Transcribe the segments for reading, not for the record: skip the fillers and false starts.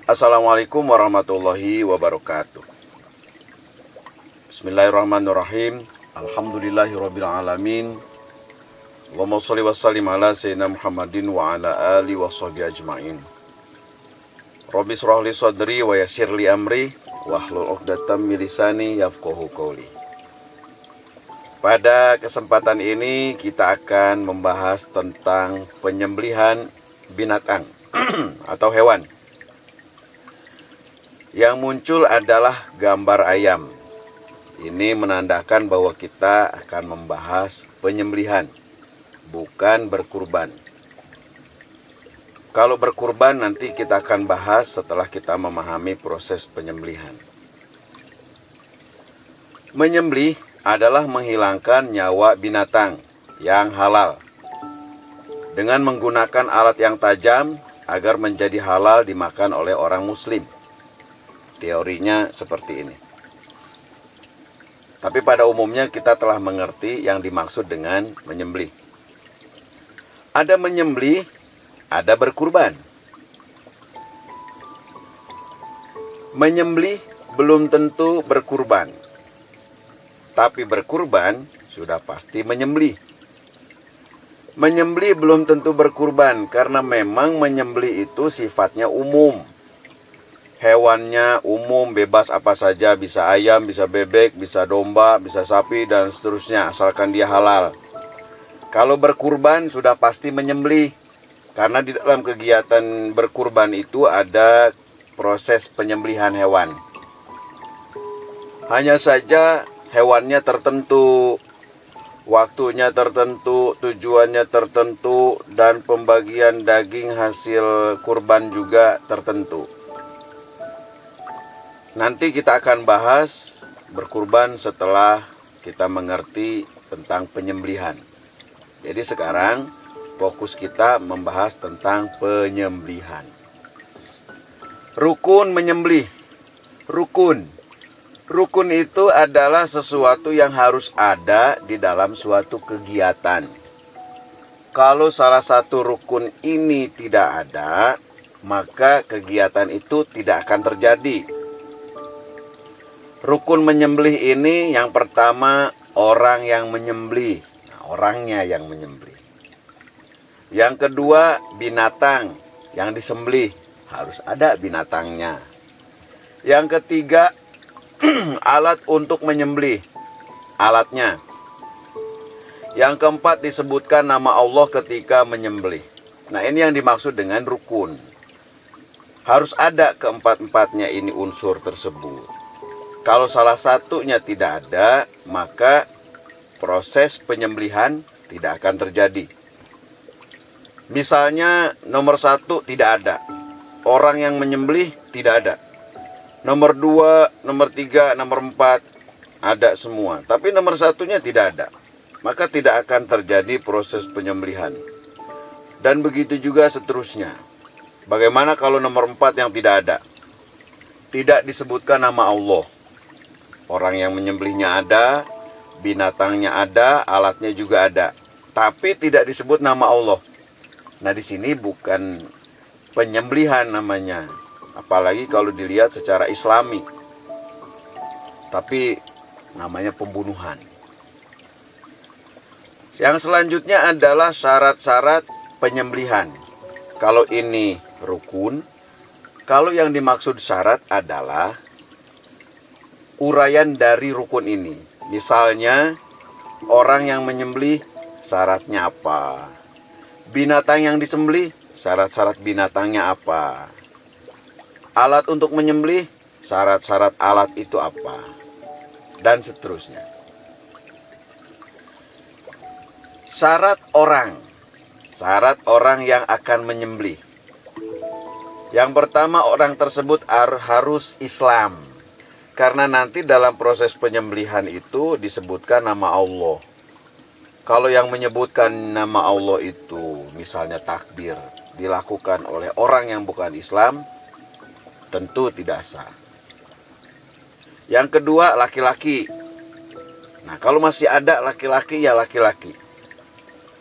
Assalamualaikum warahmatullahi wabarakatuh. Bismillahirrahmanirrahim. Alhamdulillahirrabbilalamin. Allahumma sholli wa sallim ala sayyidina Muhammadin wa ala alihi wa sahbihi ajma'in. Rabbi shrah li sadri wa yassir li amri wahlul 'uqdatam min lisani yafqahu qawli. Pada kesempatan ini kita akan membahas tentang penyembelihan binatang atau hewan. Yang muncul adalah gambar ayam. Ini menandakan bahwa kita akan membahas penyembelihan, bukan berkurban. Kalau berkurban nanti kita akan bahas setelah kita memahami proses penyembelihan. Menyembelih adalah menghilangkan nyawa binatang yang halal dengan menggunakan alat yang tajam agar menjadi halal dimakan oleh orang muslim. Teorinya seperti ini. Tapi pada umumnya kita telah mengerti yang dimaksud dengan menyembelih. Ada menyembelih, ada berkurban. Menyembelih belum tentu berkurban. Tapi berkurban sudah pasti menyembelih. Menyembelih belum tentu berkurban karena memang menyembelih itu sifatnya umum. Hewannya umum, bebas apa saja, bisa ayam, bisa bebek, bisa domba, bisa sapi, dan seterusnya, asalkan dia halal. Kalau berkurban sudah pasti menyembelih, karena di dalam kegiatan berkurban itu ada proses penyembelihan hewan. Hanya saja hewannya tertentu, waktunya tertentu, tujuannya tertentu, dan pembagian daging hasil kurban juga tertentu. Nanti kita akan bahas berkurban setelah kita mengerti tentang penyembelihan. Jadi sekarang fokus kita membahas tentang penyembelihan. Rukun menyembelih. Rukun itu adalah sesuatu yang harus ada di dalam suatu kegiatan. Kalau salah satu rukun ini tidak ada, maka kegiatan itu tidak akan terjadi. Rukun menyembelih ini yang pertama orang yang menyembelih. Nah, orangnya yang menyembelih. Yang kedua binatang yang disembelih. Harus ada binatangnya. Yang ketiga alat untuk menyembelih, alatnya. Yang keempat disebutkan nama Allah ketika menyembelih. Nah, ini yang dimaksud dengan rukun. Harus ada keempat-empatnya ini unsur tersebut. Kalau salah satunya tidak ada, maka proses penyembelihan tidak akan terjadi. Misalnya nomor 1 tidak ada, orang yang menyembelih tidak ada. Nomor 2, nomor 3, nomor 4 ada semua. Tapi nomor 1-nya tidak ada. Maka tidak akan terjadi proses penyembelihan. Dan begitu juga seterusnya. Bagaimana kalau nomor 4 yang tidak ada? Tidak disebutkan nama Allah. Orang yang menyembelihnya ada, binatangnya ada, alatnya juga ada. Tapi tidak disebut nama Allah. Nah, di sini bukan penyembelihan namanya. Apalagi kalau dilihat secara islami. Tapi namanya pembunuhan. Yang selanjutnya adalah syarat-syarat penyembelihan. Kalau ini rukun, kalau yang dimaksud syarat adalah uraian dari rukun ini. Misalnya orang yang menyembelih syaratnya apa? Binatang yang disembelih syarat-syarat binatangnya apa? Alat untuk menyembelih, syarat-syarat alat itu apa? Dan seterusnya. Syarat orang yang akan menyembelih. Yang pertama, orang tersebut harus Islam. Karena nanti dalam proses penyembelihan itu disebutkan nama Allah. Kalau yang menyebutkan nama Allah itu, misalnya takbir, dilakukan oleh orang yang bukan Islam, tentu tidak sah. Yang kedua, laki-laki. Nah, kalau masih ada laki-laki, ya laki-laki.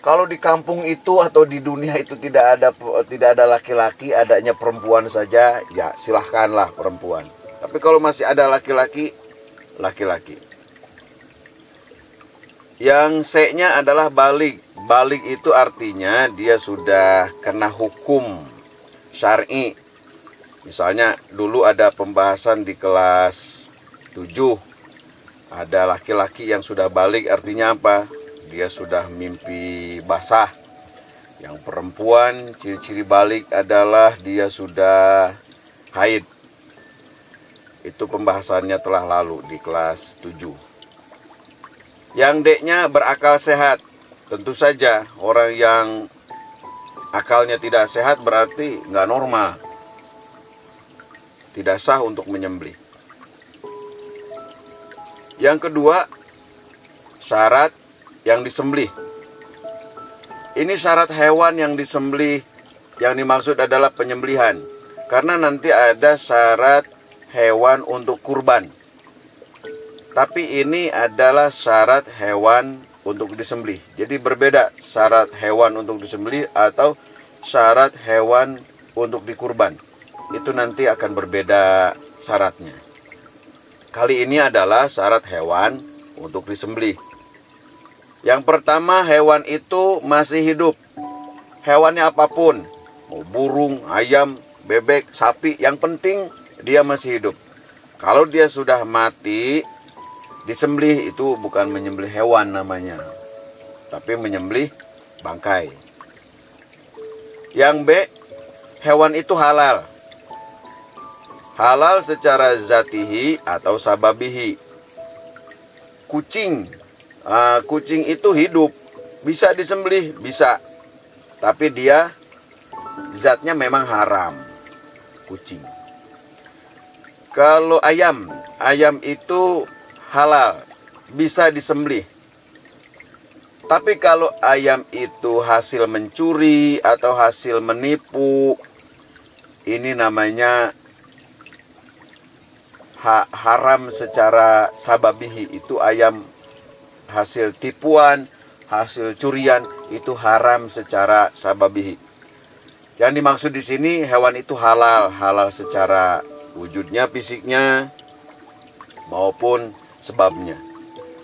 Kalau di kampung itu atau di dunia itu tidak ada laki-laki, adanya perempuan saja, ya silahkanlah perempuan. Tapi kalau masih ada laki-laki, laki-laki. Yang C-nya adalah balik. Balik itu artinya dia sudah kena hukum syar'i. Misalnya dulu ada pembahasan di kelas 7. Ada laki-laki yang sudah balik, artinya apa? Dia sudah mimpi basah. Yang perempuan, ciri-ciri balik adalah dia sudah haid. Itu pembahasannya telah lalu di kelas 7. Yang D-nya berakal sehat. Tentu saja orang yang akalnya tidak sehat berarti nggak normal. Tidak sah untuk menyembelih. Yang kedua, syarat yang disembelih. Ini syarat hewan yang disembelih, yang dimaksud adalah penyembelihan. Karena nanti ada syarat hewan untuk kurban. Tapi ini adalah syarat hewan untuk disembelih. Jadi berbeda syarat hewan untuk disembelih atau syarat hewan untuk dikurban. Itu nanti akan berbeda syaratnya. Kali ini adalah syarat hewan untuk disembelih. Yang pertama, hewan itu masih hidup. Hewannya apapun, mau burung, ayam, bebek, sapi, yang penting dia masih hidup. Kalau dia sudah mati, disembelih itu bukan menyembelih hewan namanya, tapi menyembelih bangkai. Yang B, hewan itu halal. Halal secara zatihi atau sababihi. Kucing itu hidup, bisa disembelih, bisa. Tapi dia zatnya memang haram, kucing. Kalau ayam itu halal, bisa disembelih. Tapi kalau ayam itu hasil mencuri atau hasil menipu, ini namanya haram secara sababihi. Itu ayam hasil tipuan, hasil curian, itu haram secara sababihi. Yang dimaksud di sini hewan itu halal secara wujudnya, fisiknya maupun sebabnya.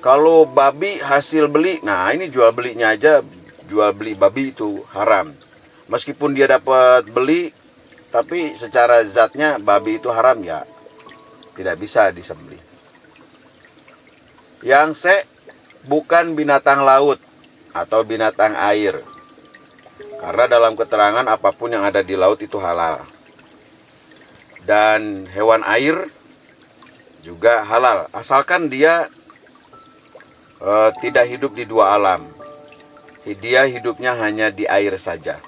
Kalau babi hasil beli, nah ini jual belinya aja, jual beli babi itu haram. Meskipun dia dapat beli, tapi secara zatnya babi itu haram, ya tidak bisa disembelih. Yang C, bukan binatang laut atau binatang air. Karena dalam keterangan apapun yang ada di laut itu halal. Dan hewan air juga halal, asalkan dia tidak hidup di dua alam. Dia hidupnya hanya di air saja.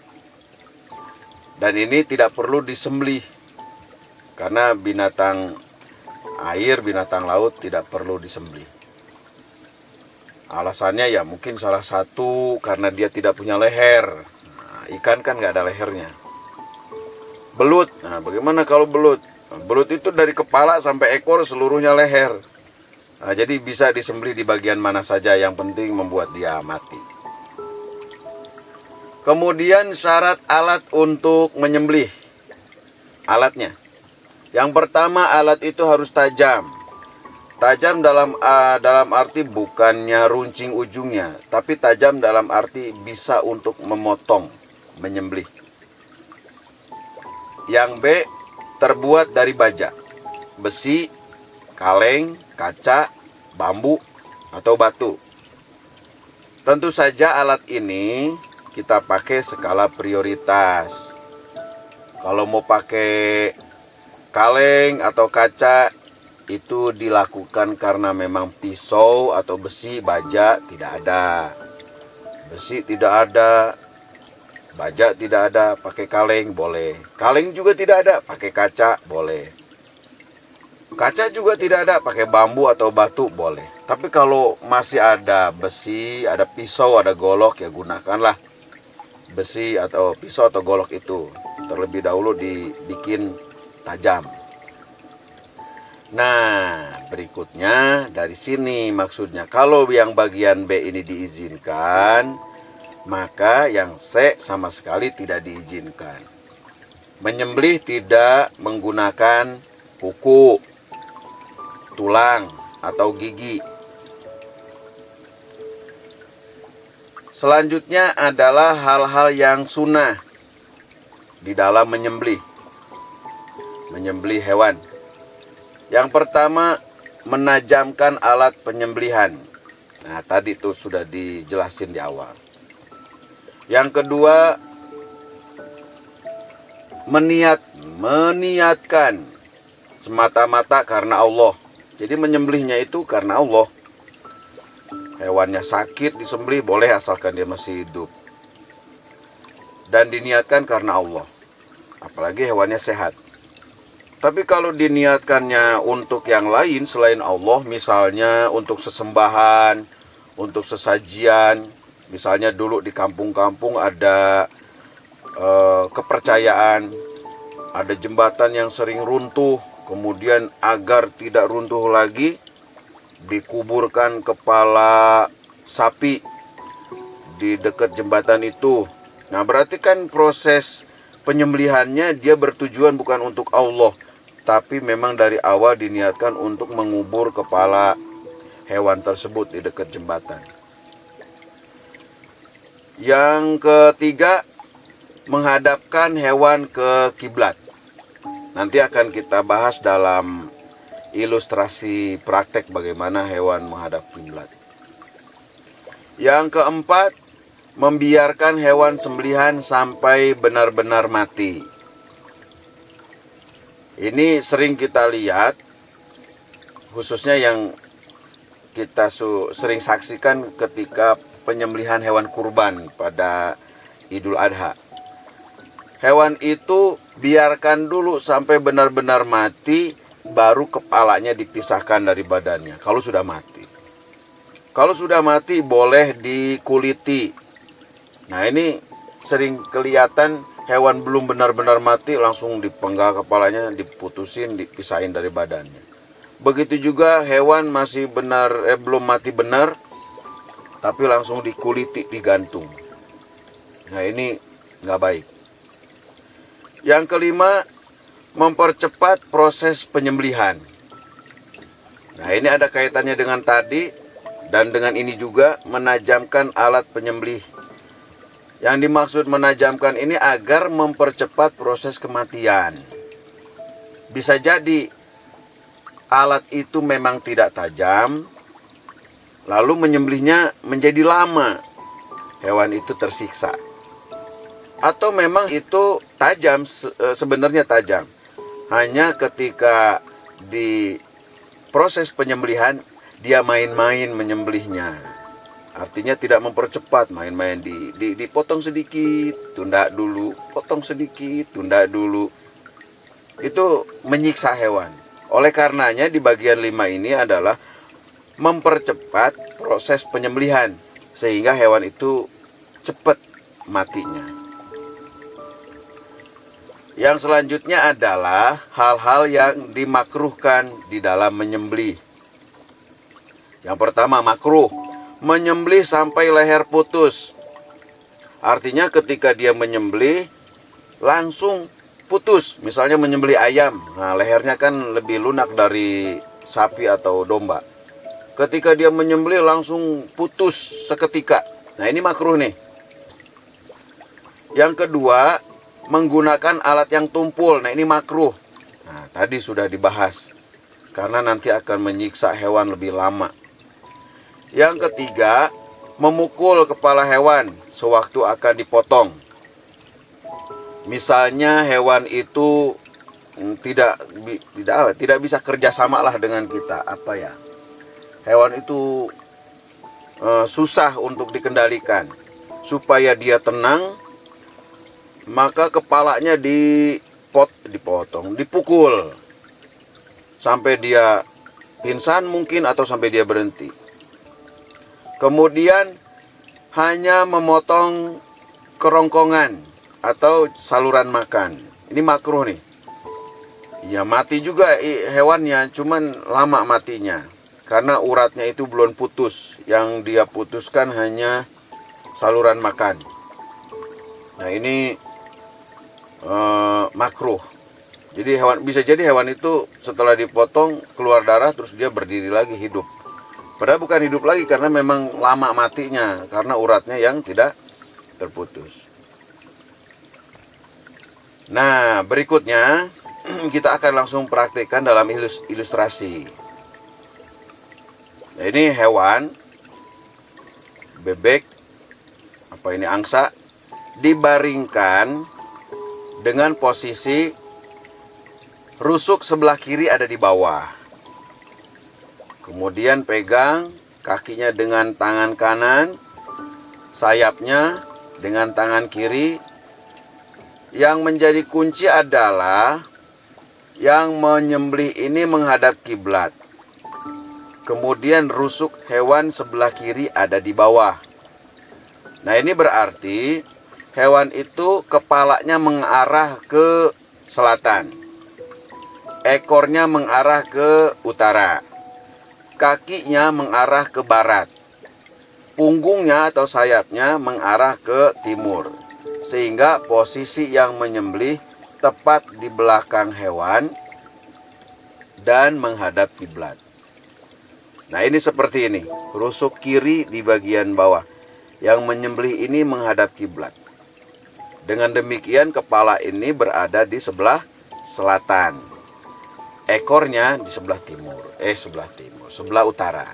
Dan ini tidak perlu disembelih. Karena binatang air, binatang laut tidak perlu disembelih. Alasannya ya mungkin salah satu karena dia tidak punya leher. Nah, ikan kan nggak ada lehernya. Belut, nah bagaimana kalau belut? Belut itu dari kepala sampai ekor seluruhnya leher. Nah, jadi bisa disembelih di bagian mana saja, yang penting membuat dia mati. Kemudian syarat alat untuk menyembelih. Alatnya. Yang pertama, alat itu harus tajam. Tajam dalam arti bukannya runcing ujungnya, tapi tajam dalam arti bisa untuk memotong, menyembelih. Yang B, terbuat dari baja, besi, kaleng, kaca, bambu, atau batu. Tentu saja alat ini kita pakai skala prioritas. Kalau mau pakai kaleng atau kaca, itu dilakukan karena memang pisau atau besi, baja tidak ada. Besi tidak ada, baja tidak ada, pakai kaleng boleh. Kaleng juga tidak ada, pakai kaca boleh. Kaca juga tidak ada, pakai bambu atau batu boleh. Tapi kalau masih ada besi, ada pisau, ada golok, ya gunakanlah besi atau pisau atau golok itu. Terlebih dahulu dibikin tajam. Nah, berikutnya dari sini maksudnya, kalau yang bagian B ini diizinkan, maka yang C sama sekali tidak diizinkan. Menyembelih tidak menggunakan kuku, tulang, atau gigi. Selanjutnya adalah hal-hal yang sunnah di dalam menyembelih hewan. Yang pertama, menajamkan alat penyembelihan. Nah, tadi itu sudah dijelasin di awal. Yang kedua, meniatkan semata-mata karena Allah. Jadi menyembelihnya itu karena Allah. Hewannya sakit disembelih boleh asalkan dia masih hidup. Dan diniatkan karena Allah. Apalagi hewannya sehat. Tapi kalau diniatkannya untuk yang lain selain Allah, misalnya untuk sesembahan, untuk sesajian, misalnya dulu di kampung-kampung ada kepercayaan, ada jembatan yang sering runtuh, kemudian agar tidak runtuh lagi, dikuburkan kepala sapi di dekat jembatan itu. Nah, berarti kan proses penyembelihannya dia bertujuan bukan untuk Allah, tapi memang dari awal diniatkan untuk mengubur kepala hewan tersebut di dekat jembatan. Yang ketiga, menghadapkan hewan ke kiblat. Nanti akan kita bahas dalam ilustrasi praktek bagaimana hewan menghadap kiblat. Yang keempat, membiarkan hewan sembelihan sampai benar-benar mati. Ini sering kita lihat, khususnya yang kita sering saksikan ketika penyembelihan hewan kurban pada Idul Adha. Hewan itu biarkan dulu sampai benar-benar mati, baru kepalanya dipisahkan dari badannya. Kalau sudah mati boleh dikuliti. Nah, ini sering kelihatan hewan belum benar-benar mati langsung dipenggal kepalanya, diputusin, dipisahin dari badannya. Begitu juga hewan masih belum mati benar, tapi langsung dikuliti, digantung. Nah, ini nggak baik. Yang kelima, mempercepat proses penyembelihan. Nah, ini ada kaitannya dengan tadi dan dengan ini juga, menajamkan alat penyembelih. Yang dimaksud menajamkan ini agar mempercepat proses kematian. Bisa jadi alat itu memang tidak tajam, lalu menyembelihnya menjadi lama, hewan itu tersiksa. Atau memang itu tajam, sebenarnya tajam. Hanya ketika di proses penyembelihan dia main-main menyembelihnya. Artinya tidak mempercepat, main-main dipotong sedikit, tunda dulu, potong sedikit, tunda dulu. Itu menyiksa hewan. Oleh karenanya di bagian 5 ini adalah mempercepat proses penyembelihan sehingga hewan itu cepat matinya. Yang selanjutnya adalah hal-hal yang dimakruhkan di dalam menyembelih. Yang pertama, makruh menyembelih sampai leher putus. Artinya ketika dia menyembelih langsung putus. Misalnya menyembelih ayam, nah lehernya kan lebih lunak dari sapi atau domba. Ketika dia menyembelih langsung putus seketika. Nah, ini makruh nih. Yang kedua, menggunakan alat yang tumpul. Nah, ini makruh. Nah, tadi sudah dibahas. Karena nanti akan menyiksa hewan lebih lama. Yang ketiga, memukul kepala hewan sewaktu akan dipotong. Misalnya hewan itu tidak bisa kerjasama lah dengan kita. Hewan itu susah untuk dikendalikan. Supaya dia tenang, maka kepalanya dipukul sampai dia pingsan mungkin, atau sampai dia berhenti. Kemudian hanya memotong kerongkongan atau saluran makan. Ini makruh nih. Ya, mati juga hewannya, cuman lama matinya. Karena uratnya itu belum putus. Yang dia putuskan hanya saluran makan. Nah ini makruh. Jadi bisa jadi hewan itu setelah dipotong keluar darah terus dia berdiri lagi hidup. Padahal bukan hidup lagi karena memang lama matinya karena uratnya yang tidak terputus. Nah berikutnya kita akan langsung praktekkan dalam ilustrasi. Nah, ini hewan bebek, angsa, dibaringkan dengan posisi rusuk sebelah kiri ada di bawah. Kemudian pegang kakinya dengan tangan kanan, sayapnya dengan tangan kiri. Yang menjadi kunci adalah yang menyembelih ini menghadap kiblat. Kemudian rusuk hewan sebelah kiri ada di bawah. Nah ini berarti hewan itu kepalanya mengarah ke selatan, ekornya mengarah ke utara, kakinya mengarah ke barat, punggungnya atau sayapnya mengarah ke timur. Sehingga posisi yang menyembelih tepat di belakang hewan dan menghadap kiblat. Nah ini seperti ini, rusuk kiri di bagian bawah. Yang menyembelih ini menghadap kiblat. Dengan demikian kepala ini berada di sebelah selatan. Ekornya di sebelah timur. Sebelah utara.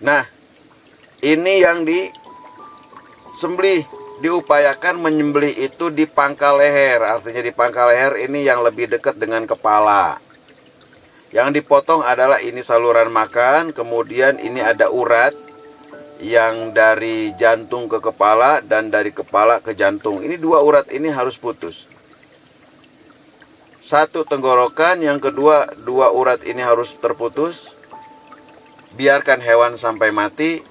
Nah, ini yang disembelih, diupayakan menyembelih itu di pangkal leher. Artinya di pangkal leher ini yang lebih dekat dengan kepala. Yang dipotong adalah ini saluran makan, kemudian ini ada urat yang dari jantung ke kepala dan dari kepala ke jantung. Ini dua urat ini harus putus. Satu tenggorokan, yang kedua dua urat ini harus terputus. Biarkan hewan sampai mati.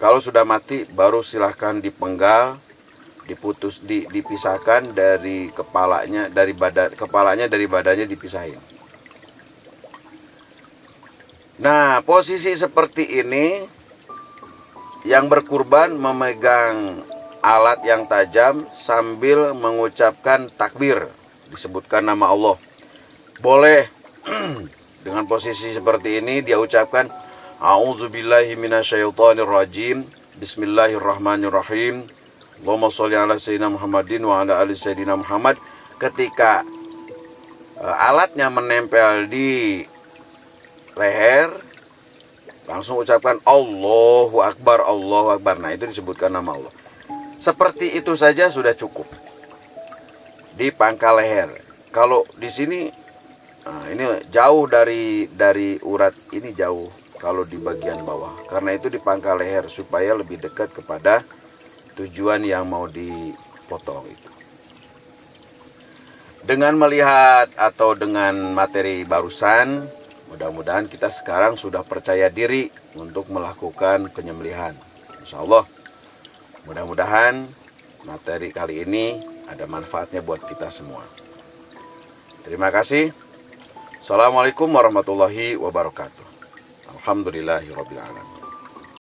Kalau sudah mati baru silahkan dipenggal, diputus, dipisahkan dari kepalanya, dari badannya dipisahin. Nah, posisi seperti ini yang berkurban memegang alat yang tajam sambil mengucapkan takbir, disebutkan nama Allah. Boleh dengan posisi seperti ini dia ucapkan A'udzubillahi minasyaitonirrajim, Bismillahirrahmanirrahim, Allahumma sholli ala sayyidina Muhammadin wa ala ali sayyidina Muhammad. Ketika alatnya menempel di leher, langsung ucapkan Allahu Akbar, Allahu Akbar. Nah itu disebutkan nama Allah. Seperti itu saja sudah cukup di pangkal leher. Kalau di sini, nah ini jauh dari urat ini jauh. Kalau di bagian bawah, karena itu di pangkal leher supaya lebih dekat kepada tujuan yang mau dipotong itu. Dengan melihat atau dengan materi barusan, mudah-mudahan kita sekarang sudah percaya diri untuk melakukan penyembelihan. Insya Allah, mudah-mudahan materi kali ini ada manfaatnya buat kita semua. Terima kasih. Assalamualaikum warahmatullahi wabarakatuh. Alhamdulillahirrabbilalamin.